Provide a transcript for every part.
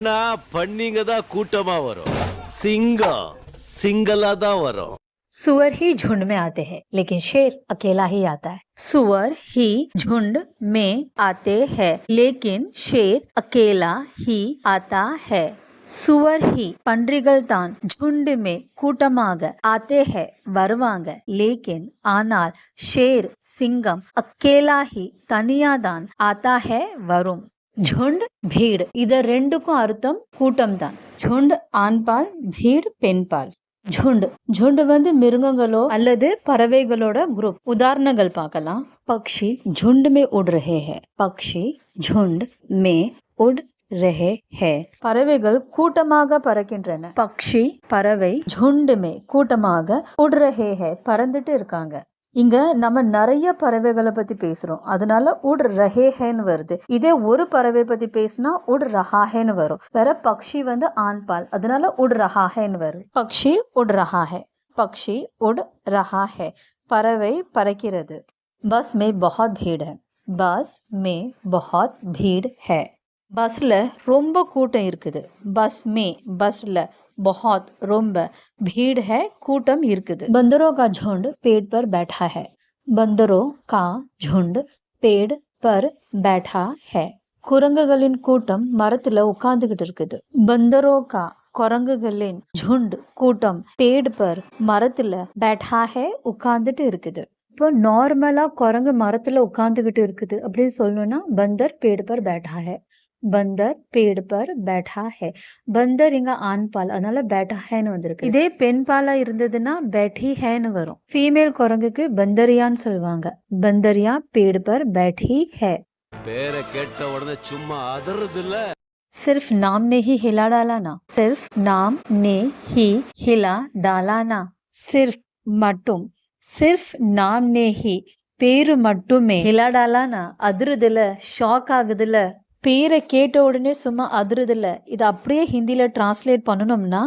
பண்ணிங்க தான் கூட்டமா வரும், சிங்கம் சிங்கலா தான் வரும். सुअर ही झुंड में आते हैं लेकिन शेर अकेला ही आता है. सुअर ही झुंड में आते हैं लेकिन शेर अकेला ही आता है. சுவர் ஹி பன்றிகள் தான் ஜுண்டு மே கூட்டமாக ஆத்தே ஹே வருவாங்க, லேக்கின் ஆனால் ஷேர் சிங்கம் அக்கேலா ஹி தனியாதான் ஆத்தா ஹே வரும். झुंड भीड़ इधर ரெண்டுக்கும் அர்த்தம் கூட்டம் தான். झुंड ஆண்பால், भीड़ பெண்பால். झुंड झुंड வந்து மிருகங்களோ அல்லது பறவைகளோட குரூப். உதாரணங்கள் பார்க்கலாம். பக்ஷி झुंड में उड़ रहे हैं. பக்ஷி झुंड में उड़ रहे हैं. பறவைகள் கூட்டமாக பறக்கின்றன. பக்ஷி பறவை झुंड में கூட்டமாக उड़ रहे हैं பறந்துட்டு இருக்காங்க. இங்க நம்ம நிறைய பறவைகளை பத்தி பேசுறோம், அதனால உட் ரஹே ஹேன்னு வருது. இதே ஒரு பறவை பத்தி பேசினா உட் ரஹாஹேன்னு வரும். வேற பக்ஷி வந்து ஆண்பால், அதனால உட் ரஹாஹேன்னு வருது. பக்ஷி உட் ரஹா ஹே, பக்ஷி உட் ரஹா ஹே, பறவை பறக்கிறது. பஸ் மே बहुत भीड़ है. பஸ் மே बहुत भीड़ है. பஸ்ல ரொம்ப கூட்டம் இருக்குது. பஸ் மே பஸ்ல बहुत ரொம்ப, भीड़ है கூட்டம் இருக்குது. बंदरों का झुंड पेड़ पर बैठा है. बंदरों का झुंड पेड़ पर बैठा है. குரங்குகளின் கூட்டம் மரத்துல உட்கார்ந்துகிட்டு இருக்குது. बंदरों का குரங்குகளின் झुंड கூட்டம் पेड़ पर மரத்துல बैठा है உட்கார்ந்துட்டு இருக்குது. இப்போ நார்மலா குரங்கு மரத்துல உட்கார்ந்துகிட்டு இருக்குது அப்படின்னு சொல்லணும்னா बंदर पेड़ पर बैठा है. बंदर पेड़ पर बैठा है. बंदर இங்க ஆண்பால், அதனால बैठा हैன்னு வந்திருக்கு. இதே பெண் பாலா இருந்ததுன்னா बैठी हैன்னு வரும். ஃபீமேல் குரங்குக்கு बंदरियाன்னு சொல்லுவாங்க. बंदरिया पेड़ पर बैठी है. பேரை கேட்ட உடனே சும்மா அதறது இல்ல. सिर्फ नाम ने ही हिला डाला ना. सिर्फ नाम ने ही हिला डाला ना. सिर्फ மட்டும், सिर्फ नाम ने ही பேரு மட்டுமே हिला डाला ना அதிருதுல, ஷாக் ஆகுதுல. பேரை கேட்ட உடனே சும்மா அதிருதில்ல. இதை அப்படியே ஹிந்தியில டிரான்ஸ்லேட் பண்ணணும்னா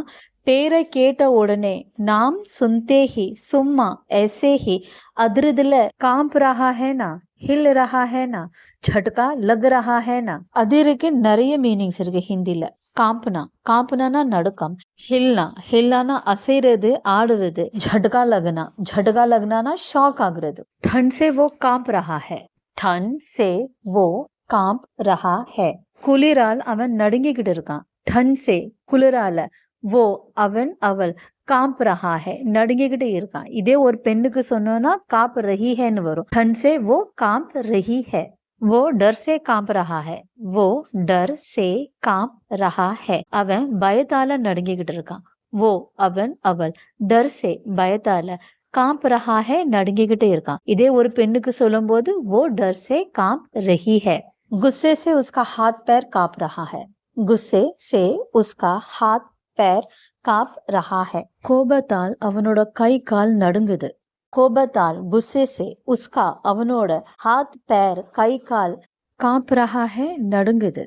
பேரை கேட்ட உடனே நாம் சுன்தே ஹி சும்மா ऐसे ही அதிருதில்ல, காம்ப் ரஹா ஹேனா, ஹில் ரஹா ஹேனா, झटका लग रहा है ना. அதிருக்கு நிறைய மீனிங்ஸ் இருக்கு ஹிந்தியில. காம்புனா காம்புனா நடுக்கம், ஹில்னா ஹில்லானா அசைறது, ஆடுவது, झटका लगना झटका लगना ஷாக் ஆகுறது. ठंड से वो कांप रहा है. ठंड से वो कांप रहा है. குளிரால் அவன் நடுங்கிக்கிட்டு இருக்கான். ठंड से குளிரால, वो அவன் அவள், कांप रहा है நடுங்கிக்கிட்டு இருக்கான். இதே ஒரு பெண்ணுக்கு சொன்னோம்னா कांप रही हैன்னு வரும். ठंड से वो कांप रही है. वो डर से कांप रहा है. वो डर से कांप रहा है. அவன் பயத்தால நடுங்கிக்கிட்டு இருக்கான். वो அவன் அவள், डर से பயத்தால, कांप रहा है நடுங்கிக்கிட்டு இருக்கான். இதே ஒரு பெண்ணுக்கு சொல்லும் போது वो डर से कांप रही है. गुस्से से उसका हाथ पैर कांप रहा है. गुस्से से उसका हाथ पैर कांप रहा है. கோபத்தால் அவனோட கை கால் நடுங்குது. கோபத்தால் गुस्से से उसका அவனோட हाथ पैर கை கால் कांप रहा है நடுங்குது.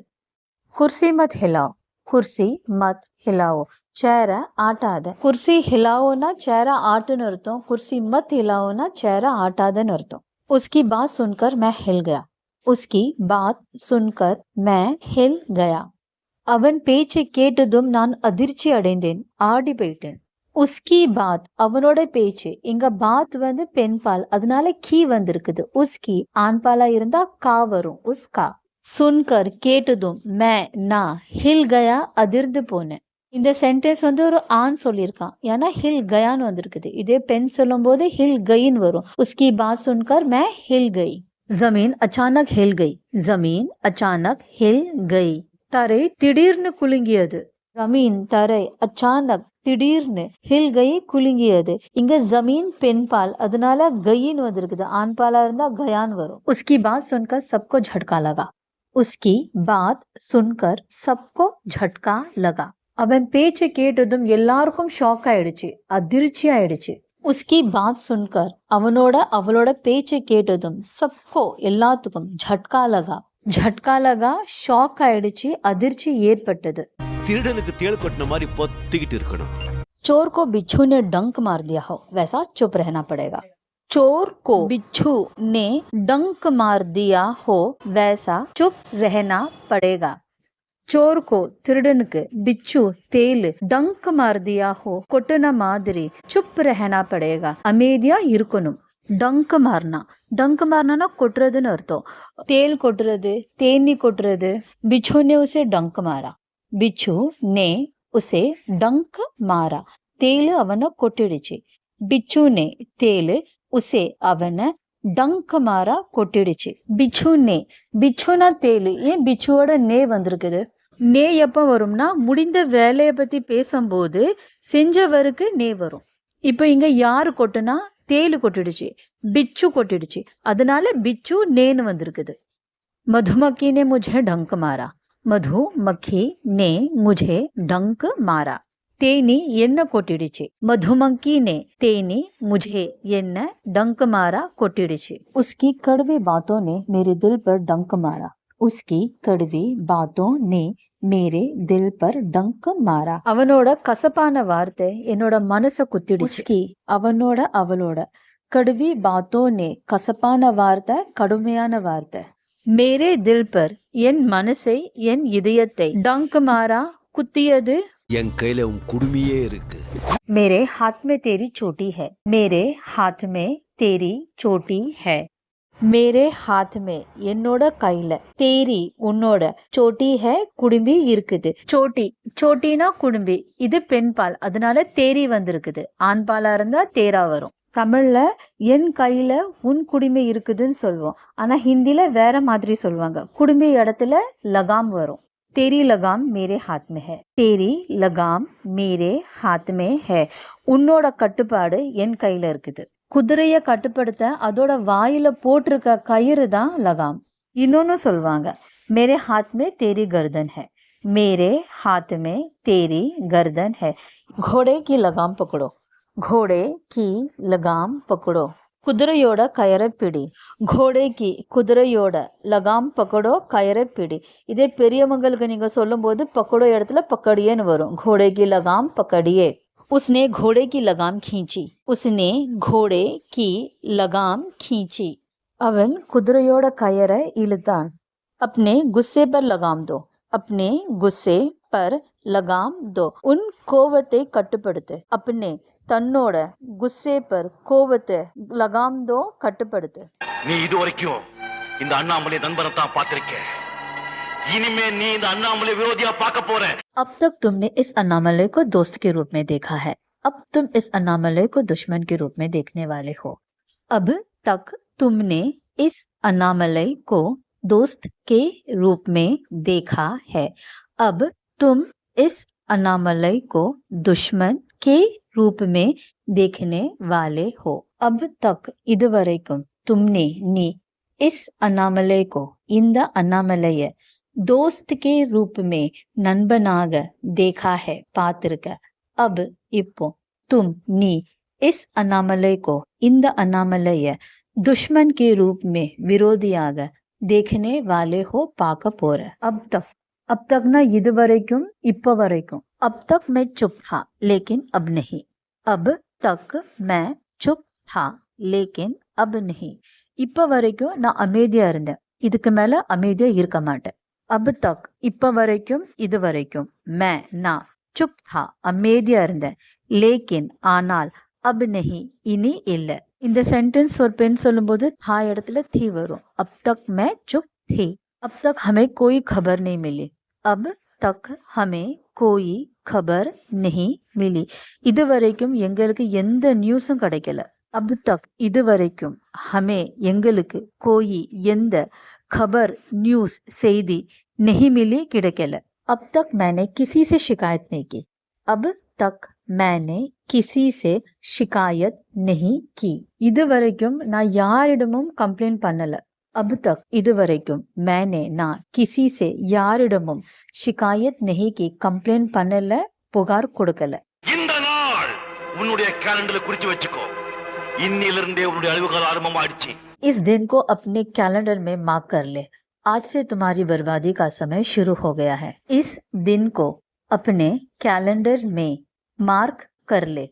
कुर्सी मत हिलाओ. कुर्सी मत हिलाओ, சேரை ஆட்டாத. குர்சி ஹிலாவோனா சேரை ஆட்டுன்னு அர்த்தம். குர்சி மத் ஹிலாவோனா சேரை ஆட்டாதன்னு அர்த்தம். उसकी बात सुनकर मैं हिल गया. उसकी बात सुनकर मैं हिल गया. அவன் பேச்சை கேட்டதும் நான் அதிர்ச்சி அடைந்தேன், ஆடி போயிட்டேன். உஸ்கி பாத் அவனோட பேச்சு. இங்க பாத் வந்து பெண்பால், அதனால கீ வந்திருக்குது. உஸ்கி ஆண்பாலா இருந்தா கா வரும், உஸ்கா. சுன்கர் கேட்டதும், மே நான், ஹில் கயா அதிர்ந்து போனேன். இந்த சென்டென்ஸ் வந்து ஒரு ஆண் சொல்லியிருக்கான், ஏன்னா ஹில் கயான்னு வந்திருக்குது. இதே பெண் சொல்லும் போது ஹில் கயின்னு வரும். உஸ்கி பாத் சுன்கர் மே ஹில் கயி. जमीन अचानक हिल गई. जमीन अचानक हिल गई. தரை திடீர்னு குலுங்கியது. ஜமீன் தரை, அச்சானக் திடீர்னு, ஹில் கை குலுங்கியது. இங்க ஜமீன் பெண்பால், அதனால கயின்னு வந்திருக்குது. ஆண்பாலா இருந்தா கயான் வரும். உஸ்கி பாத் சுன்கர் சப்கோ झटका लगा. உஸ்கி பாத் சுன்கர் சப்கோ झटका लगा. அவன் பேச்சை கேட்டதும் எல்லாருக்கும் ஷாக் ஆயிடுச்சு, அதிர்ச்சி ஆயிடுச்சு. உஸ்கி பாத் சுன்கர் அவனோட அவளோட பேச்சை கேட்டதும், சப்கோ எல்லாத்துக்கும், झटका लगा झटका लगा ஷாக் ஆயிடுச்சு, அதிர்ச்சி ஏற்பட்டது. திருடனுக்கு தேள் கொட்டின மாதிரி பொத்திக்கிட்டு இருக்கணும். चोर को बिच्छू ने डंक मार दिया हो वैसा चुप रहना पड़ेगा. चोर को बिच्छू ने डंक मार दिया हो वैसा चुप रहना पड़ेगा. चोर को திருடனுக்கு बिच्छू तेल डंक मार दिया हो கொட்டுன மாதிரி चुप रहना पड़ेगा அமைதியா இருக்கணும் डंक मारना डंक मारना கொட்டுறதுன்னு அர்த்தம் तेल கொட்டுறது தேனி கொட்டுறது बिच्छू ने उसे डंक मारा बिच्छू ने उसे डंक मारा तेल அவனை கொட்டிடுச்சு बिच्छू ने तेल उसे அவனை डंक मारा கொட்டிடுச்சு बिच्छू ने बिच्छूனா தேல் ஏன் பிச்சுவோட நே வந்திருக்குது நே எப்போ வரும்னா முடிந்த வேலையை பத்தி பேசும்போது செஞ்சவருக்கு நே வரும் இப்போ இங்க யாரு கொட்டுனா தேலு கொட்டிடுச்சு பிச்சு கொட்டிடுச்சு அதனால பிச்சு நேன்னு வந்திருக்குது मधुमक्खी ने मुझे डंक मारा मधुमक्खी ने मुझे डंक मारा தேனி என்ன கொட்டிடுச்சு मधुमक्खी ने தேனி मुझे என்ன डंक मारा கொட்டிடுச்சு उसकी कड़वी बातों ने मेरे दिल पर डंक मारा उसकी कड़वी बातों ने मेरे दिल पर डंक मारा அவனோட கசப்பான வார்த்தை என்னோட மனச குத்திடுச்சு उसकी அவனோட அவளோட कड़वी बातों ने கசப்பான வார்த்தை கடுமையான வார்த்தை मेरे दिल पर என் மனசை என் இதயத்தை डंक मारा குத்தியது என் கையில உன் குடுமியே இருக்கு मेरे हाथ में तेरी चोटी है मेरे हाथ में तेरी चोटी है मेरे हाथ में என்னோட கையில தேரி உன்னோட சோட்டி ஹே குடும்பி இருக்குது சோட்டி சோட்டினா குடும்பி இது பெண் பால் அதனால தேரி வந்திருக்குது ஆண் பாலா இருந்தா தேரா வரும் தமிழ்ல என் கையில உன் குடுமி இருக்குதுன்னு சொல்லுவோம் ஆனா ஹிந்தில வேற மாதிரி சொல்லுவாங்க குடுமி இடத்துல லகாம் வரும் तेरी लगाम मेरे हाथ में है तेरी लगाम मेरे हाथ में है உன்னோட கட்டுப்பாடு என் கையில இருக்குது குதிரைய கட்டுப்படுத்த அதோட வாயில போட்டிருக்க கயிறு தான் லகாம் இன்னொன்னு சொல்வாங்க मेरे हाथ में तेरी गर्दन है मेरे हाथ में तेरी गर्दन है घोड़े की लगाम पकड़ो घोड़े की लगाम पकड़ो குதிரையோட கயரை பிடி கோடைக்கு குதிரையோட லகாம் பக்கடோ கயரை பிடி இதே பெரியவங்களுக்கு நீங்க சொல்லும் போது பக்கடோ இடத்துல பக்கடியேன்னு வரும் घोड़े की लगाम पकड़िए उसने घोड़े की लगाम खींची उसने घोड़े की लगाम खींची அவன் குதிரையோட கயரை இழுத்தான் अपने गुस्से पर लगाम दो अपने गुस्से पर लगाम दो उन கோவத்தை கட்டுப்படுத்து अपने தன்னோட குஸ்ஸே பர் கோபத்தை லகாம் தோ கட்டுப்படுத்து நீ இதுவரைக்கும் இந்த அண்ணாமலை நண்பனை தான் பார்த்திருக்க இனிமே நீ இந்த அண்ணாமலை விரோதியா பார்க்க போற अब तक तुमने इस अनामलय को दोस्त के रूप में देखा है अब तुम इस अनामलय को दुश्मन के रूप में देखने वाले हो अब तक तुमने इस अनामलय को दोस्त के रूप में देखा है अब तुम इस अनामलय को दुश्मन के रूप में देखने वाले हो अब तक இதுவரைக்கும் तुमने நீ इस अनामलय को இந்த अनामलय दोस्त के रूप में நண்பனாக देखा है பார்த்திருக்க अब இப்போ तुम நீ इस अनामलय को இந்த अनामलय दुश्मन के रूप में विरोधिயாக देखने वाले हो பார்க்க போற अब तक ना இதுவரைக்கும் இப்போ வரைக்கும் अब तक मैं चुप था लेकिन अब नहीं अब तक मैं चुप था लेकिन अब नहीं இப்போ வரைக்கும் நான் அமைதியா இருந்தேன் இதுக்கு மேல அமைதியா இருக்க மாட்டேன் अब तक இப்போ வரைக்கும் இது வரைக்கும் मैं நான் चुप था அமைதியா இருந்தேன் लेकिन ஆனால் अब नहीं இனி இல்ல இந்த சென்டென்ஸ் ஒரு பெண் சொல்லும்போது தா இடத்துல थी வரும் अब तक मैं चुप थी अब तक हमें कोई खबर नहीं मिली अब तक हमें कोई खबर नहीं मिली இதுவரைக்கும் எங்களுக்கு எந்த நியூஸும் கிடைக்கல अब तक இதுவரைக்கும் हमें எங்களுக்கு कोई எந்த खबर न्यूज़ செய்தி नहीं मिली கிடைக்கல अब तक मैंने किसी से शिकायत नहीं की अब तक मैंने किसी से शिकायत नहीं की இதுவரைக்கும் நான் யாரிடமும் கம்ப்ளைண்ட் பண்ணல अब तक இதுவரைக்கும் मैंने நான் किसी से யாரிடமும் शिकायत नहीं की கம்ப்ளைண்ட் பண்ணல புகார் கொடுக்கல இந்த நாள் உன்னுடைய கேலண்டர்ல குறிச்சு வச்சுக்கோ இன்னிலிருந்தே உன்னுடைய அழிவுகால ஆரம்பமாயிடுச்சு इस दिन को अपने कैलेंडर में मार्क कर ले आज से तुम्हारी बर्बादी का समय शुरू हो गया है इस दिन को अपने कैलेंडर में मार्क कर ले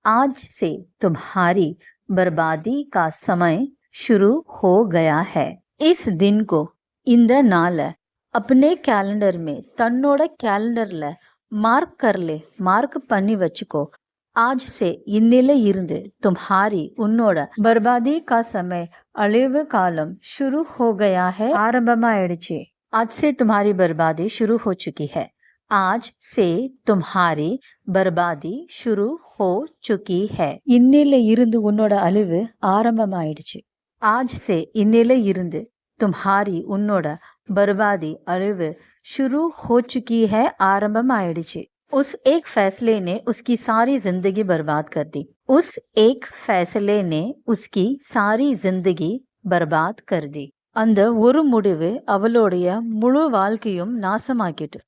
आज से तुम्हारी बर्बादी का समय शुरू हो गया है इस दिन को இந்த நாள अपने कैलेंडर में तन्नोட कैलेंडர்ல மார்க் कर ले மார்க் பண்ணி வச்சுக்கோ आज से இன்னில இருந்து तुम्हारी உன்னோட बर्बादी का समय அழிவு காலம் शुरू हो गया है ஆரம்பமாயிடுச்சு आज से तुम्हारी बर्बादी शुरू हो चुकी है आज से तुम्हारी बर्बादी शुरू हो चुकी है இன்னில இருந்து உன்னோட அழிவு ஆரம்பமாயிடுச்சு आज से இன்னில இருந்து तुम्हारी உன்னோட बर्बादी अழிவு शुरू हो चुकी है ஆரம்பமாயிடுச்சு उस एक फैसले ने उसकी सारी जिंदगी बर्बाद कर दी उस एक फैसले ने उसकी सारी जिंदगी बर्बाद कर दी அந்த ஒரு முடிவு அவளுடைய முழு வாழ்க்கையும் நாசமாக்கிட்டு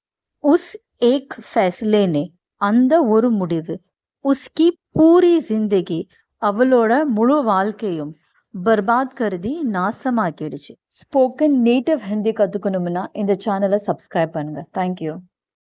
उस एक फैसले ने அந்த ஒரு முடிவு उसकी पूरी जिंदगी அவளோட முழு வாழ்க்கையும் பர்பாத் கருதி நாசமாக்கிடுச்சு ஸ்போக்கன் நேட்டிவ் ஹிந்தி கற்றுக்கணும்னா இந்த சேனலை சப்ஸ்கிரைப் பண்ணுங்க தேங்க்யூ